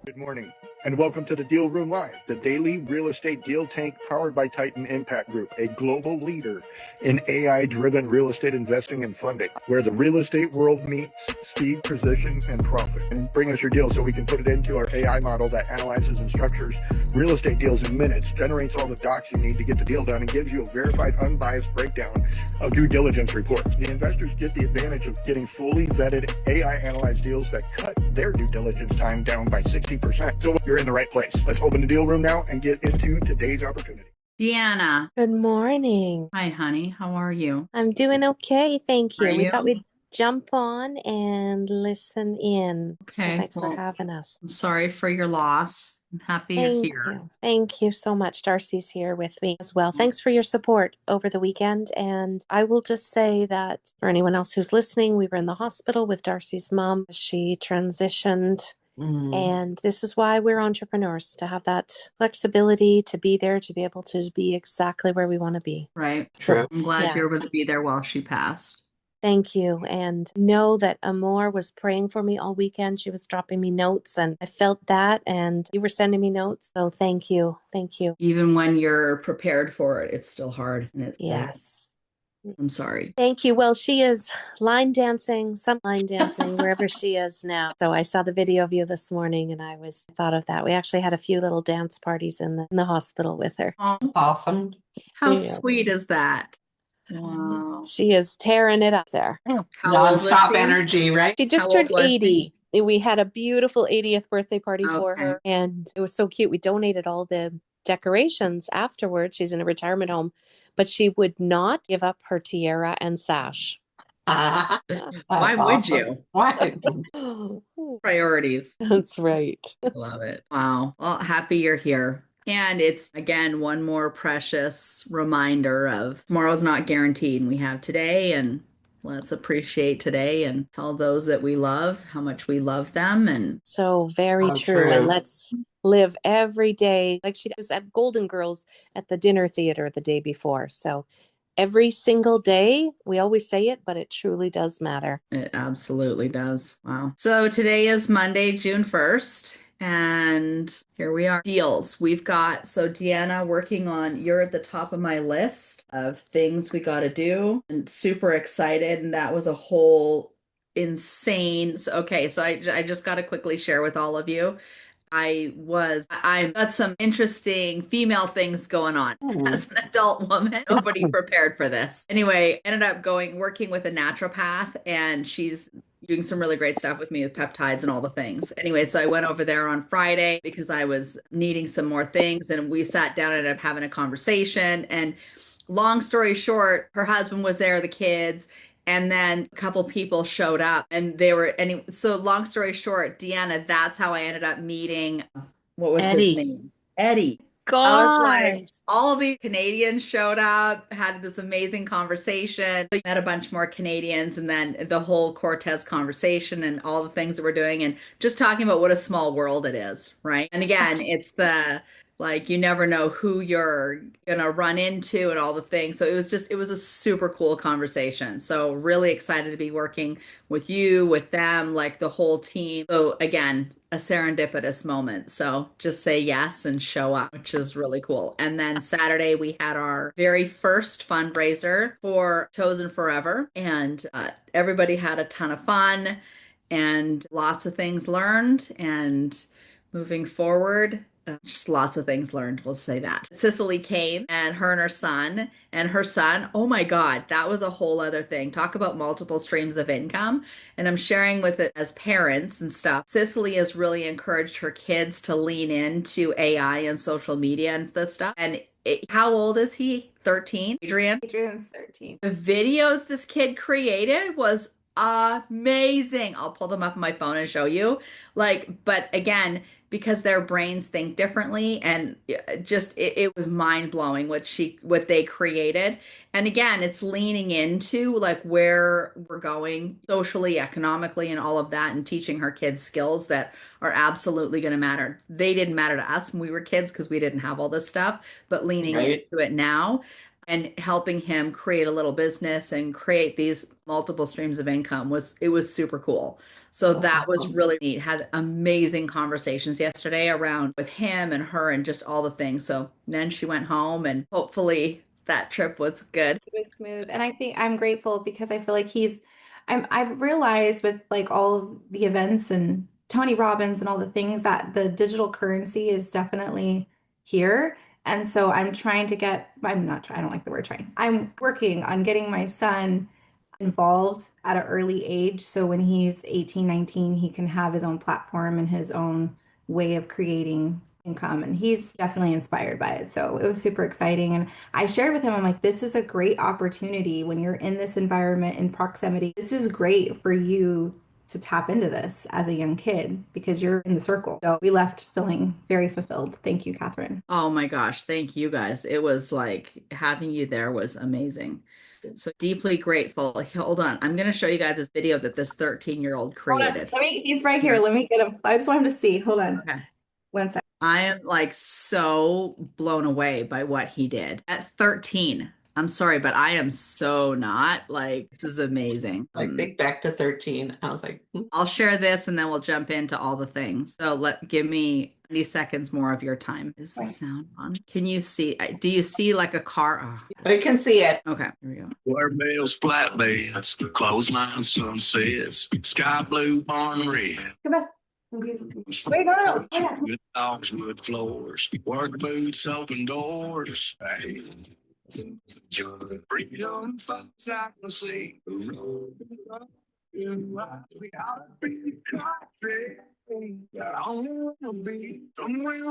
Good morning, and welcome to the Deal Room Live, the daily real estate deal tank powered by Titan Impact Group, a global leader in AI-driven real estate investing and funding, where the real estate world meets speed, precision, and profit. And bring us your deal so we can put it into our AI model that analyzes and structures real estate deals in minutes, generates all the docs you need to get the deal done, and gives you a verified, unbiased breakdown of due diligence report. The investors get the advantage of getting fully vetted AI analyzed deals that cut their due diligence time down by 60%. So you're in the right place. Let's open the deal room now and get into today's opportunity. Deanna. Good morning. Hi, honey. How are you? I'm doing okay, thank you. Are We thought you? we'd jump on and listen in. So Okay. thanks for Well, having us. I'm sorry for your loss. I'm happy you're Thank here. you. Thank you so much. Darcy's here with me as well. Thanks for your support over the weekend. And I will just say that for anyone else who's listening, we were in the hospital with Darcy's mom. She transitioned. And this is why we're entrepreneurs, to have that flexibility, to be there, to be able to be exactly where we want to be. Right. So, I'm glad yeah. you were able to be there while she passed. Thank you. And know that Amor was praying for me all weekend. She was dropping me notes, and I felt that. And you were sending me notes. So thank you. Thank you. Even when you're prepared for it, it's still hard. And it's Yes. I'm sorry. Thank you. Well, she is line dancing, wherever she is now. So I saw the video of you this morning and I thought of that. We actually had a few little dance parties in the hospital with her. Oh, Awesome. how Yeah. sweet is that? Wow. She is tearing it up there. How old was Nonstop she? energy, right? She just How old turned was 80. We had a beautiful 80th birthday party for Okay. her, and it was so cute. We donated all the decorations afterwards. She's in a retirement home, but she would not give up her tiara and sash. Why That's would awesome. you? Why? Priorities. That's right. Love it. Wow. Well, happy you're here. And it's again one more precious reminder of tomorrow's not guaranteed. And we have today, and let's appreciate today and tell those that we love how much we love them. And So very So true. And true. let's live every day. Like she was at Golden Girls at the dinner theater the day before. So every single day, we always say it, but it truly does matter. it absolutely does. Wow. So today is Monday, June 1st. And here we are. Deals. We've got, so Deanna working on, you're at the top of my list of things we got to do, and super excited. And that was a whole insane. So, okay. So I just got to quickly share with all of you. I've got some interesting female things going on as an adult woman. Nobody prepared for this. Anyway, ended up working with a naturopath, and she's doing some really great stuff with me with peptides and all the things. Anyway, so I went over there on Friday because I was needing some more things, and we sat down and ended up having a conversation. And long story short, her husband was there, the kids, and then a couple people showed up, and so long story short, Deanna, that's how I ended up meeting, what was his name? Eddie. I was like, all of these Canadians showed up, had this amazing conversation. We met a bunch more Canadians, and then the whole Cortez conversation and all the things that we're doing, and just talking about what a small world it is, right? And again, it's like you never know who you're gonna run into and all the things. So it was a super cool conversation. So really excited to be working with you, with them, like the whole team. So again, a serendipitous moment. So just say yes and show up, which is really cool. And then Saturday we had our very first fundraiser for Chosen Forever, and everybody had a ton of fun and lots of things learned. And moving forward, just lots of things learned, we'll say that. Cicely came, and her son, oh my God, that was a whole other thing. Talk about multiple streams of income. And I'm sharing with it as parents and stuff. Cicely has really encouraged her kids to lean into AI and social media and this stuff. And how old is he? 13? Adrian? Adrian's 13. The videos this kid created was amazing. I'll pull them up on my phone and show you. But again, because their brains think differently, and it was mind blowing what they created. And again, it's leaning into like where we're going socially, economically, and all of that, and teaching her kids skills that are absolutely going to matter. They didn't matter to us when we were kids because we didn't have all this stuff, but leaning into it now. and helping him create a little business and create these multiple streams of income was super cool. So That's that was awesome. really neat. Had amazing conversations yesterday around with him and her and just all the things. So then she went home and hopefully that trip was good. It was smooth. And I think I'm grateful because I feel like I've realized with like all the events and Tony Robbins and all the things that the digital currency is definitely here. And so I'm not trying, I don't like the word trying. I'm working on getting my son involved at an early age. So when he's 18, 19, he can have his own platform and his own way of creating income. And he's definitely inspired by it. So it was super exciting. And I shared with him, I'm like, this is a great opportunity when you're in this environment in proximity. This is great for you to tap into this as a young kid because you're in the circle. So we left feeling very fulfilled. Thank you, Catherine. Oh my gosh, thank you guys. It was like having you there was amazing. So deeply grateful. Hold on. I'm going to show you guys this video that this 13-year-old Hold on. created. He's right here. Let me get him. I just want him to see. Hold on. Okay. 1 second. I am like so blown away by what he did at 13. I'm sorry, but I am so not. Like, this is amazing. Like think back to 13. I was like, I'll share this and then we'll jump into all the things. So give me 90 seconds more of your time. Is the sound on? Can you see? Do you see like a car? Oh, I can see it. okay, here we go. Watermelons, flatbeds, clothesline sunsets, sky blue, barn red. Come back. Wait, no. Good dogs, wood floors, work boots, open doors. Hey. Freedom folks I can see. We gotta be country. I wanna be somewhere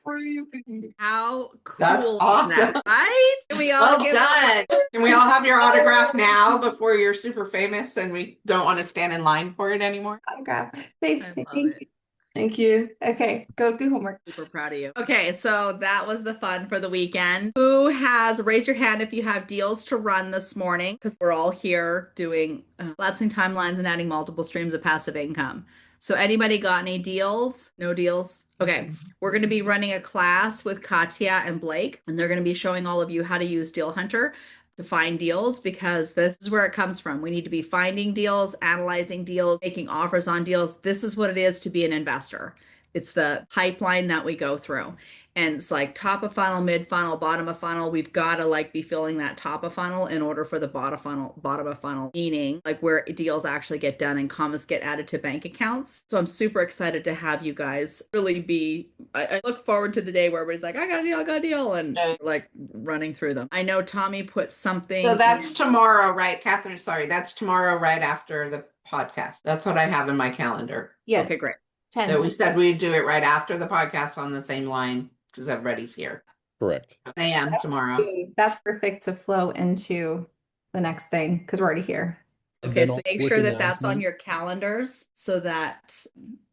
where you can. How cool That's is awesome. that, right? Can we all Well give done. Can we all have your autograph now before you're super famous and we don't want to stand in line for it anymore? Autograph. I love it. Thank you. Okay, go do homework. Super proud of you. Okay, so that was the fun for the weekend. Who has, raise your hand if you have deals to run this morning, because we're all here doing collapsing timelines and adding multiple streams of passive income. So anybody got any deals? No deals? Okay, we're going to be running a class with Katya and Blake, and they're going to be showing all of you how to use Deal Hunter to find deals, because this is where it comes from. We need to be finding deals, analyzing deals, making offers on deals. This is what it is to be an investor. It's the pipeline that we go through. And it's like top of funnel, mid funnel, bottom of funnel. We've got to like be filling that top of funnel in order for the bottom of funnel, meaning like where deals actually get done and commas get added to bank accounts. So I'm super excited to have you guys really be, I look forward to the day where everybody's like, I got a deal, and like running through them. I know Tommy put something. So that's tomorrow, right, Catherine? Sorry, that's tomorrow right after the podcast. That's what I have in my calendar. Yes. Okay, great. 10. So we said we'd do it right after the podcast on the same line because everybody's here. Correct. I am tomorrow. That's perfect to flow into the next thing because we're already here. Okay, then so I'll make put sure the that that's on announcement. your calendars so that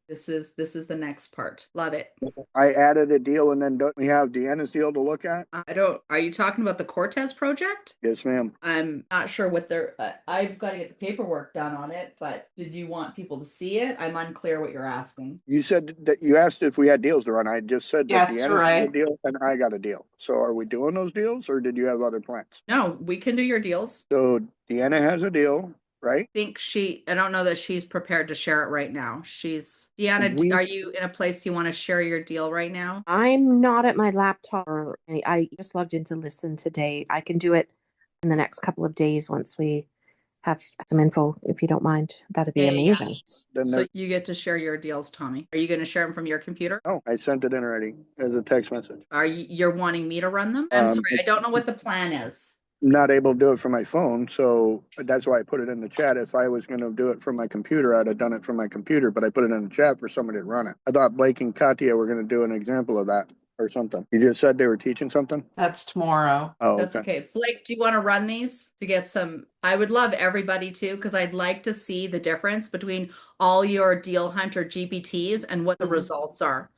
this is the next part. Love it. I added a deal, and then don't we have Deanna's deal to look at? Are you talking about the Cortez project? Yes, ma'am. I'm not sure what they're, I've got to get the paperwork done on it, but did you want people to see it? I'm unclear what you're asking. You said that you asked if we had deals to run. I just said that Yes, Deanna's got a right. deal and I got a deal. So are we doing those deals, or did you have other plans? No, we can do your deals. So Deanna has a deal, right? I don't know that she's prepared to share it right now. Deanna, are you in a place you want to share your deal right now? I'm not at my laptop. I just logged in to listen today. I can do it in the next couple of days once we have some info, if you don't mind. That'd be Yeah. amazing. Then So there- you get to share your deals, Tommy. Are you going to share them from your computer? Oh, I sent it in already as a text message. You're wanting me to run them? I'm sorry, I don't know what the plan is. Not able to do it from my phone, so that's why I put it in the chat. If I was going to do it from my computer, I'd have done it from my computer, but I put it in the chat for somebody to run it. I thought Blake and Katya were going to do an example of that or something. You just said they were teaching something? That's tomorrow. Oh, That's okay. okay. Blake, do you want to run these to get some? I would love everybody to, because I'd like to see the difference between all your Deal Hunter GPTs and what the Mhm. results are.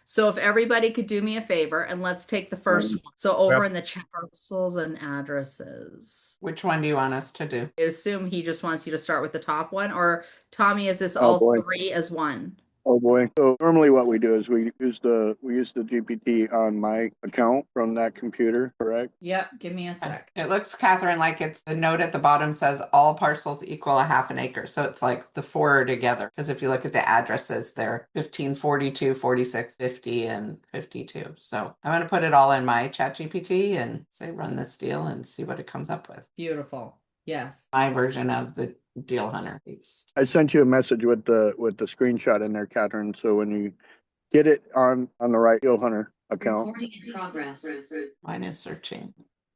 So if everybody could do me a favor, and let's take the first one. So over in the chat, parcels and addresses. Which one do you want us to do? I assume he just wants you to start with the top one, or Tommy, is this Oh, all boy. three as one? Oh boy. So normally what we do is we use the GPT on my account from that computer, correct? Yep, give me a sec. It looks, Catherine, like it's the note at the bottom says all parcels equal a half an acre. So it's like the four are together. Because if you look at the addresses, they're 15, 42, 46, 50, and 52. So I'm going to put it all in my chat GPT and say run this deal and see what it comes up with. Beautiful. Yes. My version of the Deal Hunter piece. I sent you a message with the screenshot in there, Catherine. So when you get it on the right Deal Hunter account. Recording in progress. Mine is searching.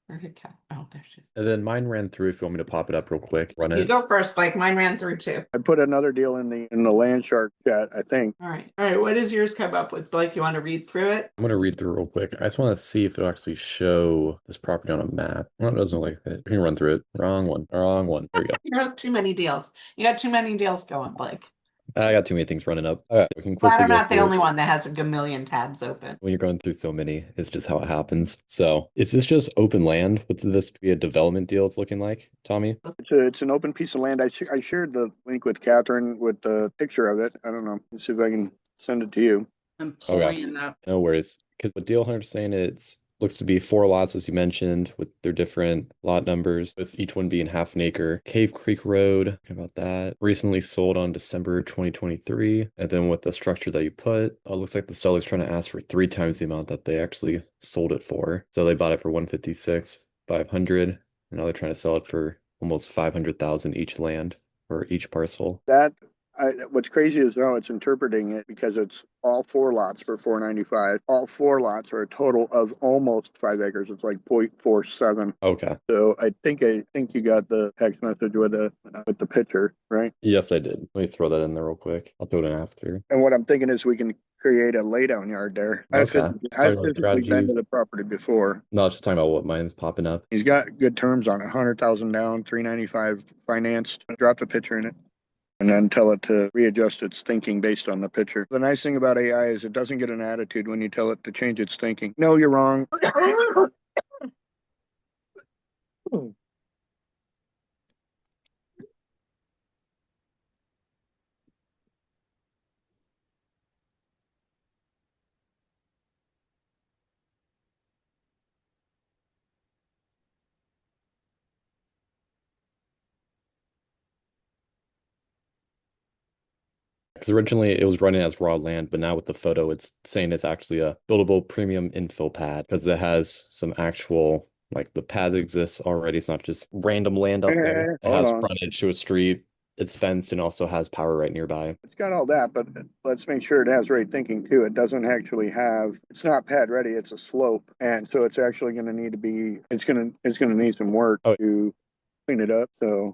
Where did Cat? Oh, there she is. And then mine ran through. If you want me to pop it up real quick, run You it. go first, Blake. Mine ran through too. I put another deal in the Land Shark chat, I think. All right. All right. What does yours come up with, Blake? You want to read through it? I'm gonna read through real quick. I just want to see if it'll actually show this property on a map. Well, it doesn't like it. We can run through it. Wrong one. Wrong one. There we go. You have too many deals. You got too many deals going, Blake. I got too many things running up. All right, we can Glad quickly I'm go not the through it. only one that has a gamillion tabs open. When you're going through so many, it's just how it happens. So is this just open land? Would this be a development deal it's looking like, Tommy? It's an open piece of land. I shared the link with Catherine with the picture of it. I don't know. Let's see if I can send it to you. I'm pulling it up. No worries. Because what Deal Hunter's saying, it's looks to be 4 lots, as you mentioned, with their different lot numbers, with each one being half an acre. Cave Creek Road, about that. Recently sold on December 2023. And then with the structure that you put, it looks like the seller's trying to ask for 3 times the amount that they actually sold it for. So they bought it for 156,500, and now they're trying to sell it for almost 500,000 each land or each parcel. What's crazy is how it's interpreting it, because it's all 4 lots for 495. All 4 lots are a total of almost 5 acres. It's like 0.47. Okay. So I think you got the text message with the picture, right? Yes, I did. Let me throw that in there real quick. I'll throw it in after. And what I'm thinking is we can create a laydown yard there. Okay. I've Talking about physically been strategies. to the property before. No, I was just talking about what mine's popping up. He's got good terms on it. 100,000 down, 395 financed. Drop the picture in it, and then tell it to readjust its thinking based on the picture. The nice thing about AI is it doesn't get an attitude when you tell it to change its thinking. No, you're wrong. Because originally it was running as raw land, but now with the photo, it's saying it's actually a buildable premium infill pad because it has some actual, like the pad exists already. It's not just random land up there. It Hold has on. frontage to a street. It's fenced and also has power right nearby. It's got all that, but let's make sure it has right thinking too. It doesn't actually have, it's not pad ready, it's a slope. And so it's actually going to need to be, it's going to need some work to clean it up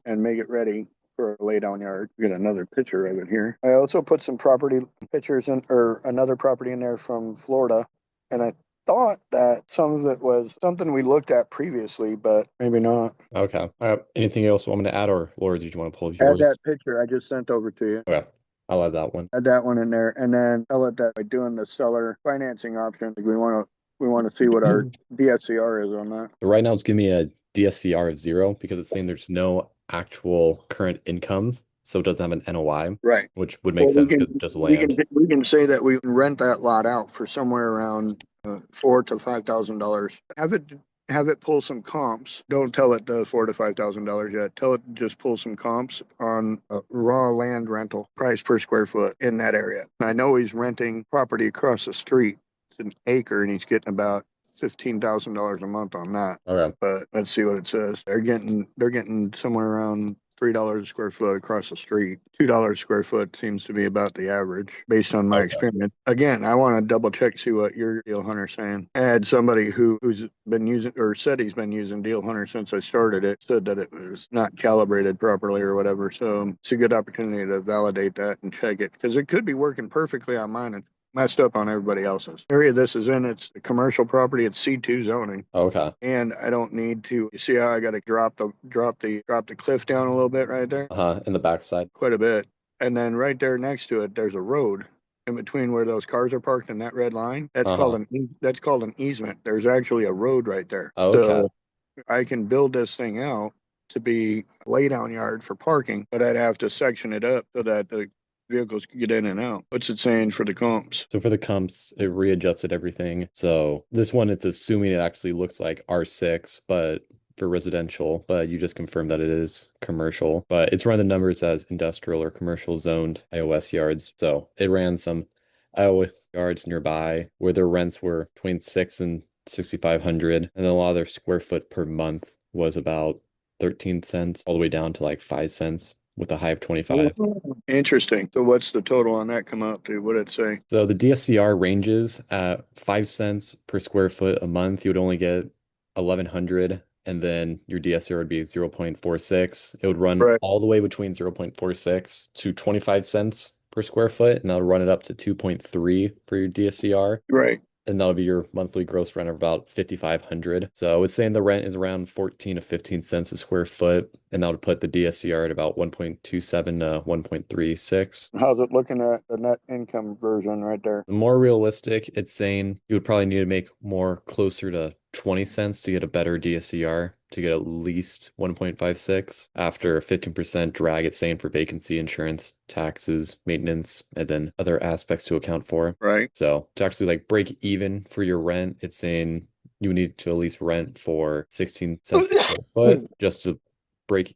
and make it ready for a laydown yard. Get another picture of it here. I also put some property pictures or another property in there from Florida. And I thought that some of it was something we looked at previously, but maybe not. Okay. All right. Anything else you want me to add, or Laura, did you want to pull Add yours? that picture I just sent over to you. Okay. I'll add that one. Add that one in there, and then tell it that by doing the seller financing option, we want to see what our DSCR is on that. So right now it's giving me a DSCR of 0 because it's saying there's no actual current income. So it doesn't have an NOI, Right. which would make sense because it's just land. We can say that we can rent that lot out for somewhere around $4,000 to $5,000. Have it pull some comps. Don't tell it the $4,000 to $5,000 yet. Tell it to just pull some comps on a raw land rental price per square foot in that area. I know he's renting property across the street. It's an acre, and he's getting about $15,000 a month on that. Okay. But let's see what it says. They're getting somewhere around $3 a square foot across the street. $2 a square foot seems to be about the average based on my experience. Again, I want to double check, see what your Deal Hunter's saying. I had somebody who's been using or said he's been using Deal Hunter since I started it, said that it was not calibrated properly or whatever. So it's a good opportunity to validate that and check it, because it could be working perfectly on mine and messed up on everybody else's. The area this is in, it's a commercial property. It's C2 zoning. Okay. And I don't need to, you see how I got to drop the cliff down a little bit right there? In the backside. Quite a bit. And then right there next to it, there's a road in between where those cars are parked in that red line. That's called an easement. There's actually a road right there. Okay. So I can build this thing out to be a laydown yard for parking, but I'd have to section it up so that the vehicles can get in and out. What's it saying for the comps? So for the comps, it readjusted everything. So this one, it's assuming it actually looks like R6, but for residential, but you just confirmed that it is commercial. But it's run the numbers as industrial or commercial zoned iOS yards. So it ran some iOS yards nearby where their rents were between 6 and 6,500, and then a lot of their square foot per month was about 13 cents all the way down to like 5 cents with a high of 25. Interesting. So what's the total on that come out to? What did it say? So the DSCR ranges at 5 cents per square foot a month. You would only get 1,100, and then your DSCR would be 0.46. It would run Right. all the way between 0.46 to 25 cents per square foot, and that'll run it up to 2.3 for your DSCR. Right. And that'll be your monthly gross rent of about 5,500. So it's saying the rent is around 14 to 15 cents a square foot, and that would put the DSCR at about 1.27 to 1.36. How's it looking at the net income version right there? The more realistic, it's saying you would probably need to make more closer to 20 cents to get a better DSCR to get at least 1.56 after a 15% drag. It's saying for vacancy insurance, taxes, maintenance, and then other aspects to account for. Right. So to actually like break even for your rent, it's saying you need to at least rent for 16 cents a square foot just to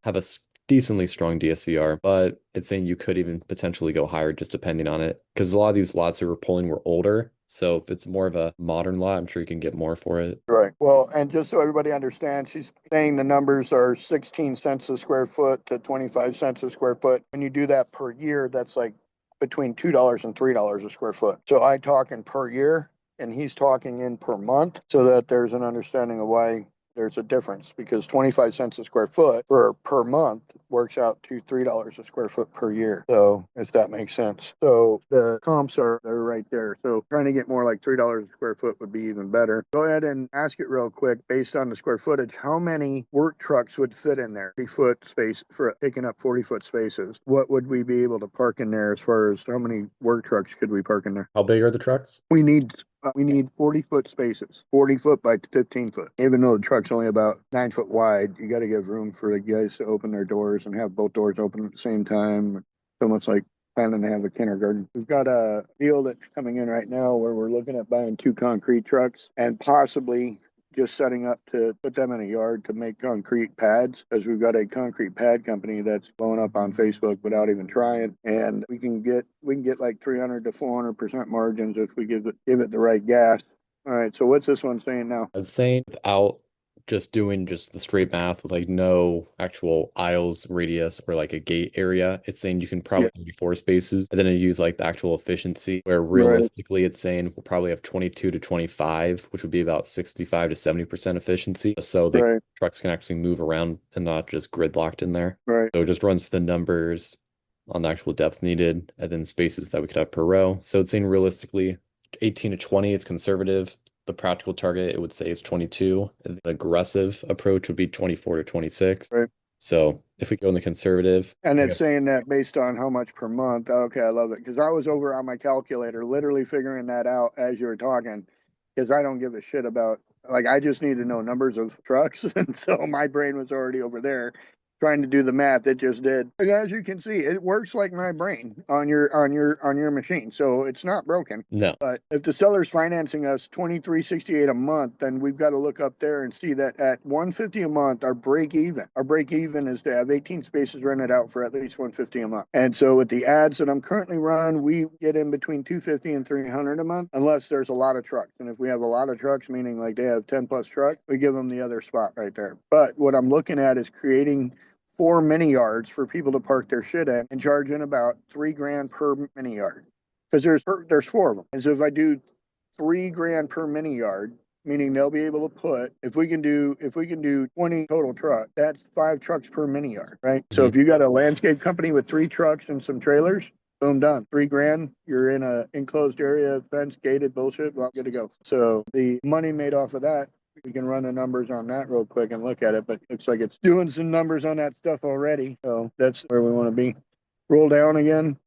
have a decently strong DSCR, but it's saying you could even potentially go higher just depending on it. Because a lot of these lots that we're pulling were older. So if it's more of a modern lot, I'm sure you can get more for it. Right. Well, and just so everybody understands, she's saying the numbers are 16 cents a square foot to 25 cents a square foot. When you do that per year, that's like between $2 and $3 a square foot. So I talking per year and he's talking in per month so that there's an understanding of why there's a difference, because 25 cents a square foot for per month works out to $3 a square foot per year. So if that makes sense. So the comps they're right there. So trying to get more like $3 a square foot would be even better. Go ahead and ask it real quick based on the square footage. How many work trucks would fit in there? 40-foot space for taking up 40-foot spaces. What would we be able to park in there as far as how many work trucks could we park in there? How big are the trucks? We need 40-foot spaces, 40 foot by 15 foot. Even though the truck's only about 9 foot wide, you got to give room for the guys to open their doors and have both doors open at the same time. Almost like planning to have a kindergarten. We've got a deal that's coming in right now where we're looking at buying 2 concrete trucks and possibly just setting up to put them in a yard to make concrete pads, because we've got a concrete pad company that's blowing up on Facebook without even trying, and we can get like 300 to 400% margins if we give it the right gas. All right, so what's this one saying now? I was saying without just doing just the straight math with like no actual aisles radius or like a gate area, it's saying you can probably do 4 spaces, and then it use like the actual efficiency where realistically it's saying we'll probably have 22 to 25, which would be about 65 to 70% efficiency. So the trucks can actually move around and not just gridlocked in there. Right. So it just runs the numbers on the actual depth needed and then spaces that we could have per row. So it's saying realistically 18 to 20, it's conservative. The practical target, it would say, is 22. The aggressive approach would be 24 to 26. Right. So if we go in the conservative. And it's saying that based on how much per month. Okay, I love it. Because I was over on my calculator literally figuring that out as you were talking. Because I don't give a shit about, like, I just need to know numbers of trucks. And so my brain was already over there trying to do the math. It just did. And as you can see, it works like my brain on your machine. So it's not broken. No. But if the seller's financing us $23.68 a month, then we've got to look up there and see that at $150 a month, our break even is to have 18 spaces rented out for at least $150 a month. And so with the ads that I'm currently running, we get in between $250 and $300 a month, unless there's a lot of trucks. And if we have a lot of trucks, meaning like they have 10 plus trucks, we give them the other spot right there. But what I'm looking at is creating 4 mini yards for people to park their shit at and charging about $3,000 per mini yard, because there's 4 of them. And so if I do $3,000 per mini yard, meaning they'll be able to put, if we can do 20 total trucks, that's 5 trucks per mini yard, right? So if you got a landscape company with 3 trucks and some trailers, boom, done. $3,000, you're in a enclosed area, fence, gated, bullshit, well, good to go. So the money made off of that, we can run the numbers on that real quick and look at it, but it looks like it's doing some numbers on that stuff already. So that's where we want to be. Roll down again.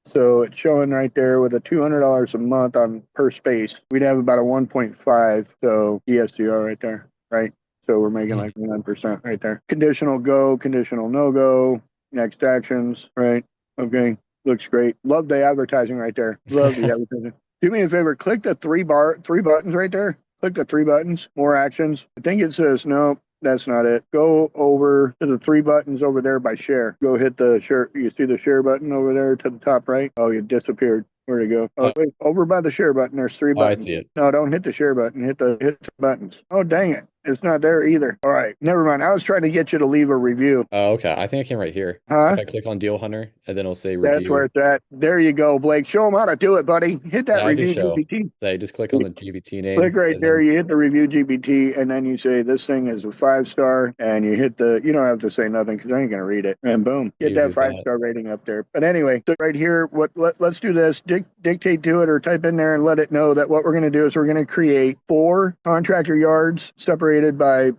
So it's showing right there with a $200 a month on per space, we'd have about a 1.5. So DSCR right there, right? So we're making like 1% right there. Conditional go, conditional no go. Next actions, right? Okay, looks great. Love the advertising right there. Love the advertising. Do me a favor, click the three buttons right there. Click the three buttons, more actions. I think it says, no, that's not it. Go over to the three buttons over there by share. Go hit the share. You see the share button over there to the top right? Oh, you disappeared. Where'd it go? Oh, wait, over by the share button, there's three I buttons. see it. No, don't hit the share button. Hit the buttons. Oh, dang it. It's not there either. All right, never mind. I was trying to get you to leave a review. Oh, okay. I think I can right here. Huh? If I click on Deal Hunter and then it'll say That's where review. it's at. There you go, Blake. Show them how to do it, buddy. Hit that Yeah, I can review show. GPT. Say just click on the GPT name. Click right and there. then- You hit the review GPT, and then you say this thing is a 5-star, and you hit the. You don't have to say nothing because I ain't gonna read it. And boom, get Easy that as that. 5-star rating up there. But anyway, so right here, let's do this. Dictate to it or type in there and let it know that what we're gonna do is we're gonna create 4 contractor yards separated by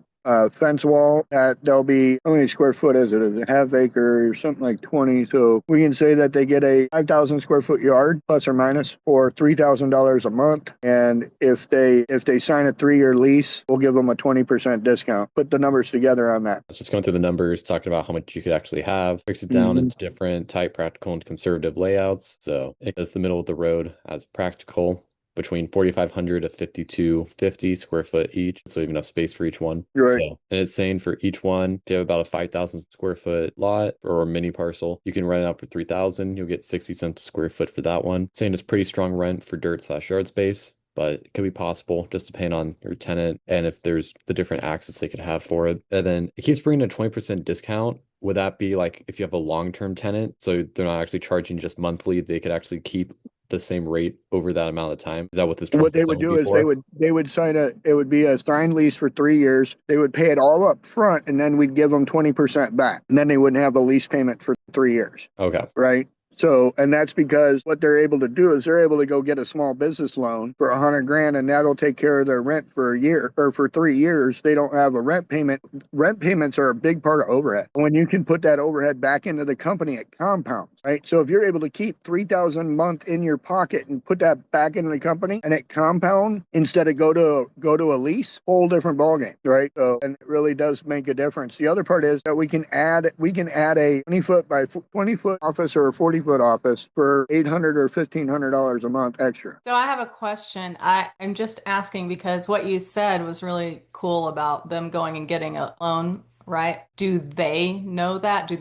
fence wall that there'll be, how many square foot is it? Is it half acre or something like 20? So we can say that they get a 5,000 square foot yard plus or minus for $3,000 a month. And if they sign a 3-year lease, we'll give them a 20% discount. Put the numbers together on that. It's just going through the numbers, talking about how much you could actually have, breaks it down Mhm. into different type, practical, and conservative layouts. So it does the middle of the road as practical, between 4,500 to 5,250 square foot each. So you have enough space for each one. Right. So, and it's saying for each one, if you have about a 5,000 square foot lot or a mini parcel, you can rent it out for 3,000. You'll get 60 cents a square foot for that one. Saying it's pretty strong rent for dirt/yard space, but it could be possible just depending on your tenant and if there's the different access they could have for it. And then it keeps bringing a 20% discount. Would that be like if you have a long-term tenant, so they're not actually charging just monthly, they could actually keep the same rate over that amount of time? Is that what this What they 20% would do be is for? they would sign it would be a signed lease for 3 years. They would pay it all up front, and then we'd give them 20% back. And then they wouldn't have a lease payment for 3 years. Okay. Right. So, and that's because what they're able to do is they're able to go get a small business loan for 100 grand, and that'll take care of their rent for a year or for 3 years. They don't have a rent payment. Rent payments are a big part of overhead. When you can put that overhead back into the company, it compounds, right? So if you're able to keep 3,000 a month in your pocket and put that back into the company and it compound instead of go to a lease, whole different ballgame, right? So, and it really does make a difference. The other part is that we can add a 20 foot by 20 foot office or a 40 foot office for $800 or $1,500 a month extra. So I have a question. I'm just asking because what you said was really cool about them going and getting a loan, right? Do they know that? Do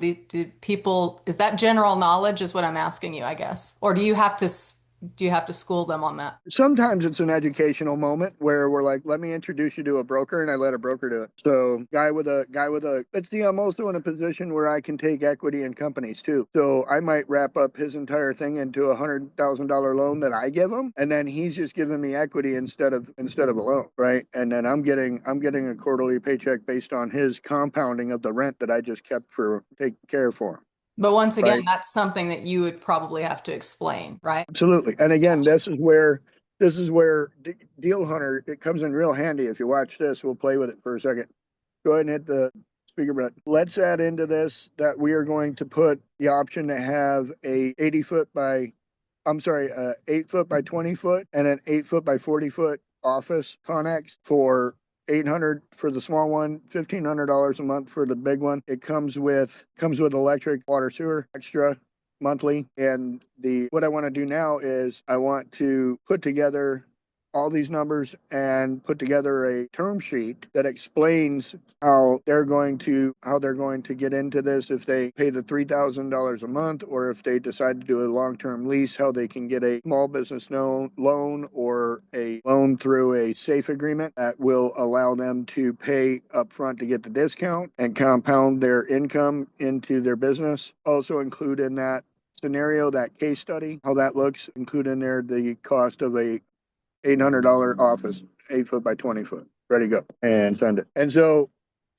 people, is that general knowledge is what I'm asking you, I guess? Or do you have to school them on that? Sometimes it's an educational moment where we're like, let me introduce you to a broker, and I let a broker do it. So let's see, I'm also in a position where I can take equity in companies too. So I might wrap up his entire thing into a $100,000 loan that I give him, and then he's just giving me equity instead of a loan, right? And then I'm getting a quarterly paycheck based on his compounding of the rent that I just kept for taking care for him. But once again, Right. that's something that you would probably have to explain, right? Absolutely. And again, this is where Deal Hunter, it comes in real handy. If you watch this, we'll play with it for a second. Go ahead and hit the speaker button. Let's add into this that we are going to put the option to have a 8 foot by 20 foot and an 8 foot by 40 foot office connex for $800 for the small one, $1,500 a month for the big one. It comes with electric, water, sewer extra monthly. And what I want to do now is I want to put together all these numbers and put together a term sheet that explains how they're going to get into this if they pay the $3,000 a month, or if they decide to do a long-term lease, how they can get a small business loan or a loan through a SAFE agreement that will allow them to pay upfront to get the discount and compound their income into their business. Also include in that scenario, that case study, how that looks, include in there the cost of a $800 office, 8 foot by 20 foot. Ready, go, and send it. And so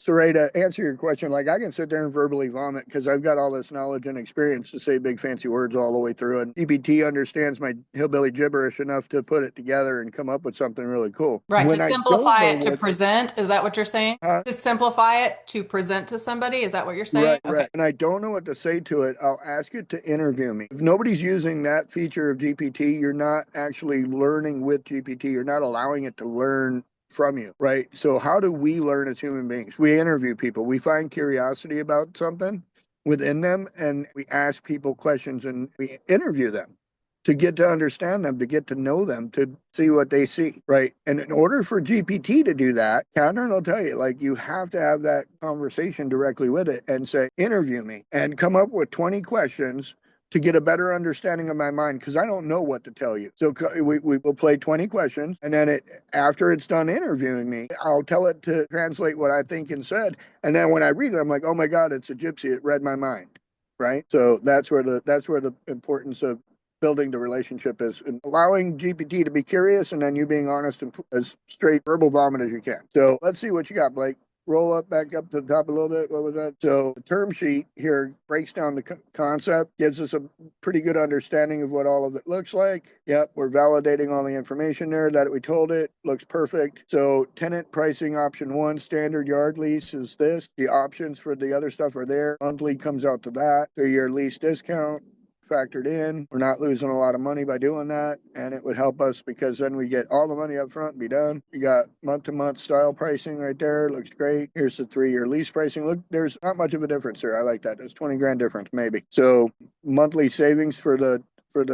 Ray, to answer your question, like I can sit there and verbally vomit because I've got all this knowledge and experience to say big fancy words all the way through. And GPT understands my hillbilly gibberish enough to put it together and come up with something really cool. Right. When To I simplify don't it know to what- present, is that what you're saying? To simplify it to present to somebody, is that what you're saying? Right, Okay. right. And I don't know what to say to it. I'll ask it to interview me. If nobody's using that feature of GPT, you're not actually learning with GPT. You're not allowing it to learn from you, right? So how do we learn as human beings? We interview people. We find curiosity about something, within them, and we ask people questions and we interview them to get to understand them, to get to know them, to see what they see, right? And in order for GPT to do that, Catherine will tell you, like, you have to have that conversation directly with it and say, interview me and come up with 20 questions to get a better understanding of my mind, because I don't know what to tell you. So we will play 20 questions, and then after it's done interviewing me, I'll tell it to translate what I think and said. And then when I read it, I'm like, oh my God, it's a gypsy. It read my mind, right? So that's where the importance of building the relationship is, and allowing GPT to be curious, and then you being honest and as straight verbal vomit as you can. So let's see what you got, Blake. Roll back up to the top a little bit. What was that? So the term sheet here breaks down the concept, gives us a pretty good understanding of what all of it looks like. Yep, we're validating all the information there that we told it. Looks perfect. So tenant pricing option 1, standard yard lease is this. The options for the other stuff are there. Monthly comes out to that. 3-year lease discount factored in. We're not losing a lot of money by doing that, and it would help us because then we get all the money up front and be done. You got month-to-month style pricing right there. Looks great. Here's the 3-year lease pricing. Look, there's not much of a difference there. I like that. There's 20 grand difference maybe. So monthly savings for the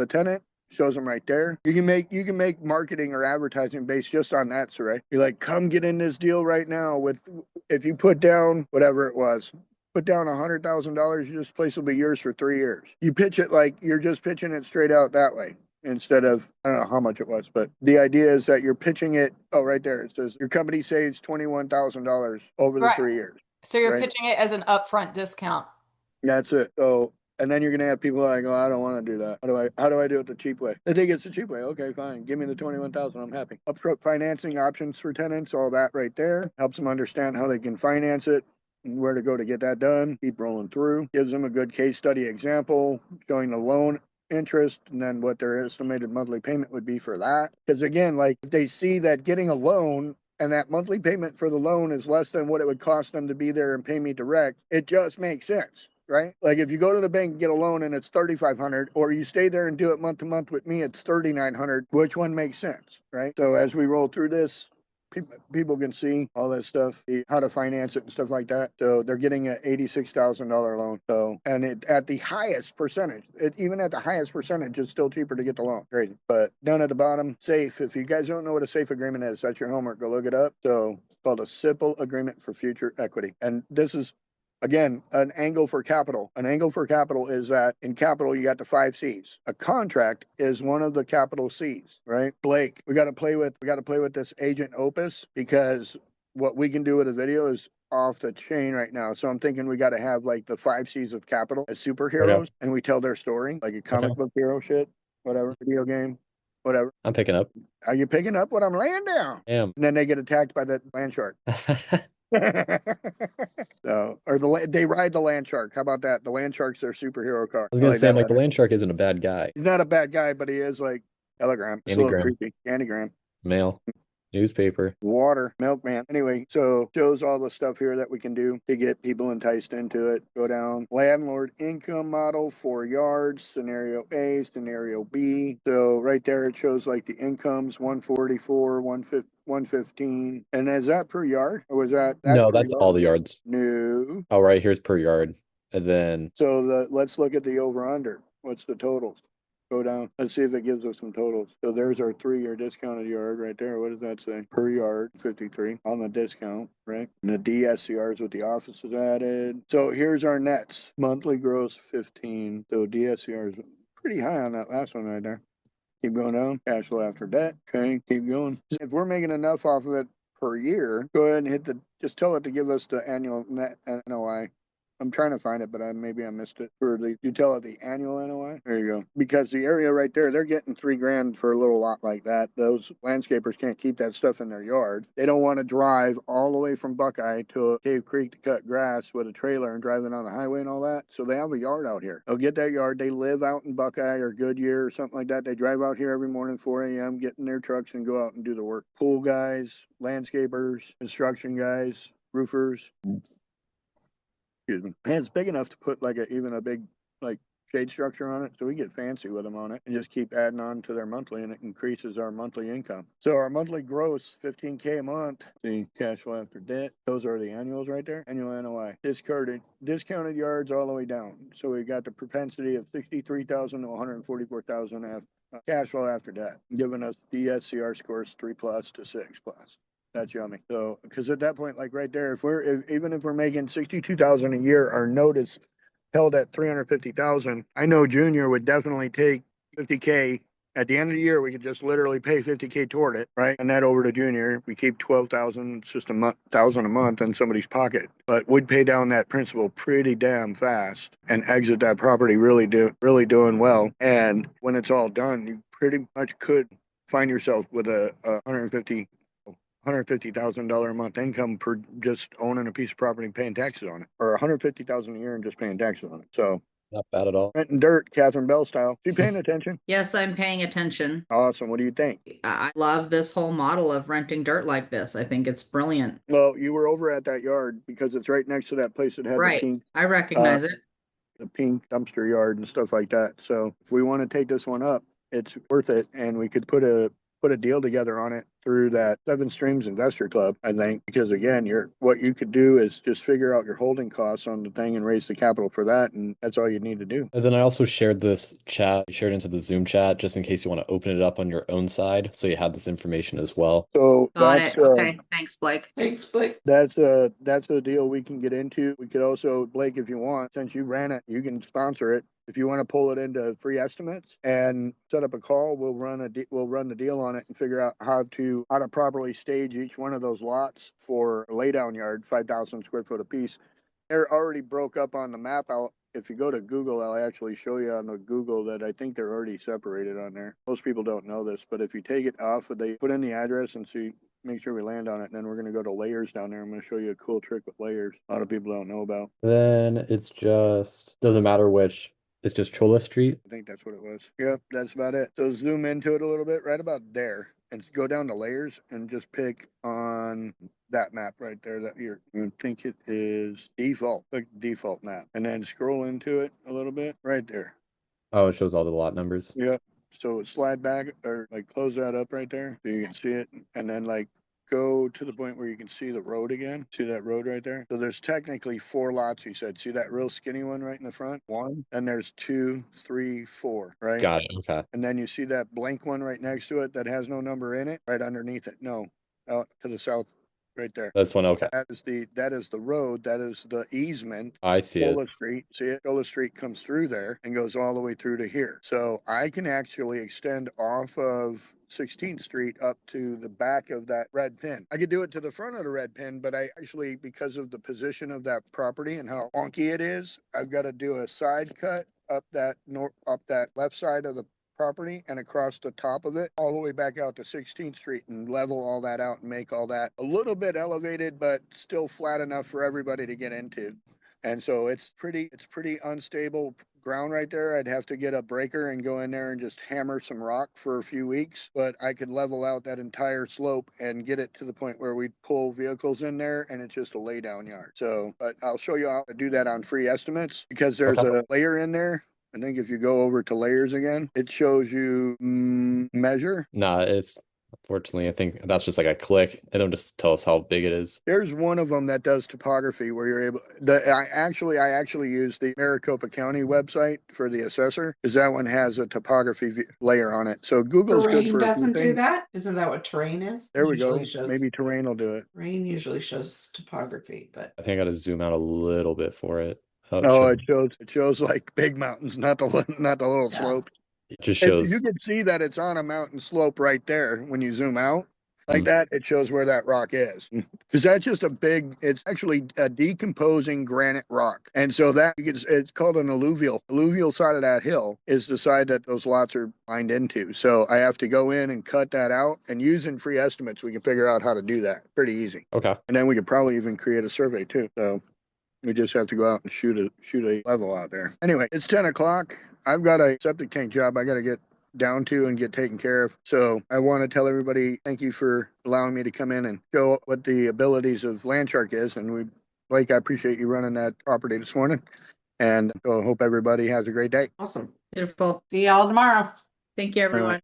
tenant shows them right there. You can make marketing or advertising based just on that, Saray. You're like, come get in this deal right now with, if you put down whatever it was, put down $100,000, this place will be yours for 3 years. You pitch it like you're just pitching it straight out that way instead of, I don't know how much it was, but the idea is that you're pitching it. Oh, right there. It says your company saves $21,000 over the Right. 3 years. So you're Right. pitching it as an upfront discount. That's it. So, and then you're going to have people like, oh, I don't want to do that. How do I do it the cheap way? They think it's the cheap way. Okay, fine. Give me the 21,000. I'm happy. Upfront financing options for tenants, all that right there helps them understand how they can finance it, where to go to get that done. Keep rolling through. Gives them a good case study example, showing the loan interest and then what their estimated monthly payment would be for that. Because again, like if they see that getting a loan and that monthly payment for the loan is less than what it would cost them to be there and pay me direct, it just makes sense. Right? Like if you go to the bank and get a loan and it's $3,500, or you stay there and do it month to month with me, it's $3,900. Which one makes sense? Right? So as we roll through this, people can see all that stuff, how to finance it and stuff like that. So they're getting an $86,000 loan. So, and it at the highest percentage, even at the highest percentage, it's still cheaper to get the loan. Crazy. But down at the bottom, SAFE. If you guys don't know what a SAFE agreement is, that's your homework. Go look it up. So it's called a simple agreement for future equity. And this is, again, an angle for capital. An angle for capital is that in capital, you got the 5 C's. A contract is one of the capital C's, right? Blake, we got to play with this Agent Opus, because what we can do with a video is off the chain right now. So I'm thinking we got to have like the 5 C's of capital as superheroes, and we tell their story, like a comic book hero shit, whatever, video game, whatever. I'm picking up. Are you picking up what I'm laying down? Am. And then they get attacked by that land shark. So, or they ride the land shark. How about that? The land shark's their superhero car. I was gonna say, I'm like, the land shark isn't a bad guy. He's not a bad guy, but he is like Telegram. It's a little creepy. Candygram. Mail. Newspaper. Water. Milkman. Anyway, so shows all the stuff here that we can do to get people enticed into it. Go down. Landlord income model, 4 yards. Scenario A, scenario B. So right there it shows like the incomes, 144, 115. And is that per yard? Or was that? No, that's all the yards. No. Oh, right. Here's per yard. And then. So let's look at the over under. What's the totals? Go down. Let's see if it gives us some totals. So there's our 3-year discounted yard right there. What does that say? Per yard, 53 on the discount, right? And the DSCR is what the office is added. So here's our nets. Monthly gross 15. So DSCR is pretty high on that last one right there. Keep going down. Cash flow after debt. Okay, keep going. If we're making enough off of it per year, go ahead and just tell it to give us the annual net NOI. I'm trying to find it, but maybe I missed it. You tell it the annual NOI. There you go. Because the area right there, they're getting $3,000 for a little lot like that. Those landscapers can't keep that stuff in their yard. They don't want to drive all the way from Buckeye to Cave Creek to cut grass with a trailer and drive it on the highway and all that. So they have a yard out here. They'll get that yard. They live out in Buckeye or Goodyear or something like that. They drive out here every morning, 4 a.m., get in their trucks and go out and do the work. Pool guys, landscapers, construction guys, roofers. Excuse me. And it's big enough to put like even a big like shade structure on it, so we get fancy with them on it and just keep adding on to their monthly, and it increases our monthly income. So our monthly gross, 15K a month. The cash flow after debt. Those are the annuals right there. Annual NOI. Discounted yards all the way down. So we got the propensity of 63,000 to 144,000 cash flow after debt, giving us DSCR scores 3+ to 6+. That's yummy. So, because at that point, like right there, even if we're making 62,000 a year, our note is held at 350,000. I know Junior would definitely take 50K. At the end of the year, we could just literally pay 50K toward it, right? And that over to Junior. We keep 12,000. It's just $1,000 a month in somebody's pocket. But we'd pay down that principal pretty damn fast and exit that property really doing well. And when it's all done, you pretty much could find yourself with a $150,000 a month income per just owning a piece of property and paying taxes on it, or $150,000 a year and just paying taxes on it. So Not bad at all. renting dirt, Catherine Bell style. You paying attention? Yes, I'm paying attention. Awesome. What do you think? I love this whole model of renting dirt like this. I think it's brilliant. Well, you were over at that yard because it's right next to that place that had Right. I recognize it. the pink dumpster yard and stuff like that. So if we want to take this one up, it's worth it, and we could put a deal together on it through that Seven Streams Investor Club, I think, because again, what you could do is just figure out your holding costs on the thing and raise the capital for that, and that's all you need to do. And then I also shared this chat, shared into the Zoom chat, just in case you want to open it up on your own side, so you have this information as well. So Got that's it. Okay. Thanks, Blake. Thanks, Blake. that's a deal we can get into. We could also, Blake, if you want, since you ran it, you can sponsor it. If you want to pull it into free estimates and set up a call, we'll run the deal on it and figure out how to properly stage each one of those lots for a laydown yard, 5,000 square foot apiece. They're already broke up on the map. If you go to Google, I'll actually show you on the Google that I think they're already separated on there. Most people don't know this, but if you take it off, they put in the address and make sure we land on it, and then we're going to go to layers down there. I'm going to show you a cool trick with layers a lot of people don't know about. Then it's just, doesn't matter which, it's just Chola Street. I think that's what it was. Yep, that's about it. So zoom into it a little bit, right about there, and go down to layers and just pick on that map right there. I think it is default. Click default map, and then scroll into it a little bit right there. Oh, it shows all the lot numbers. Yep. So slide back or close that up right there so you can see it, and then go to the point where you can see the road again. See that road right there? So there's technically 4 lots, he said. See that real skinny one right in the front? 1. And there's 2, 3, 4, right? Got it. Okay. And then you see that blank one right next to it that has no number in it, right underneath it. No, out to the south, right there. This one, okay. That is the road. That is the easement. I see it. Chola Street. See it? Chola Street comes through there and goes all the way through to here. So I can actually extend off of 16th Street up to the back of that red pin. I could do it to the front of the red pin, but I actually, because of the position of that property and how wonky it is, I've got to do a side cut up that left side of the property and across the top of it all the way back out to 16th Street and level all that out and make all that a little bit elevated but still flat enough for everybody to get into. And so it's pretty unstable ground right there. I'd have to get a breaker and go in there and just hammer some rock for a few weeks, but I could level out that entire slope and get it to the point where we pull vehicles in there and it's just a lay down yard. So, but I'll show you how to do that on free estimates because there's a layer in there. I think if you go over to layers again, it shows you measure. Nah, it's unfortunately, I think that's just like a click. It'll just tell us how big it is. There's one of them that does topography where you're able. I actually use the Maricopa County website for the assessor, because that one has a topography layer on it. So Google's Terrain good for doesn't do that. Isn't that what terrain is? There we go. Usually shows- Maybe terrain will do it. Terrain usually shows topography, but I think I got to zoom out a little bit for it. Oh, it shows like big mountains, not the little slope. It just And shows. you can see that it's on a mountain slope right there when you zoom out. Like that, it shows where that rock is. Because that's just it's actually a decomposing granite rock. And so it's called an alluvial. Alluvial side of that hill is the side that those lots are lined into. So I have to go in and cut that out, and using free estimates, we can figure out how to do that. Pretty easy. Okay. And then we could probably even create a survey too. So we just have to go out and shoot a level out there. Anyway, it's 10 o'clock. I've got a septic tank job I got to get down to and get taken care of. So I want to tell everybody thank you for allowing me to come in and show what the abilities of Landshark is. And Blake, I appreciate you running that property this morning. And hope everybody has a great day. Awesome. Beautiful. See y'all tomorrow. Thank you, everyone.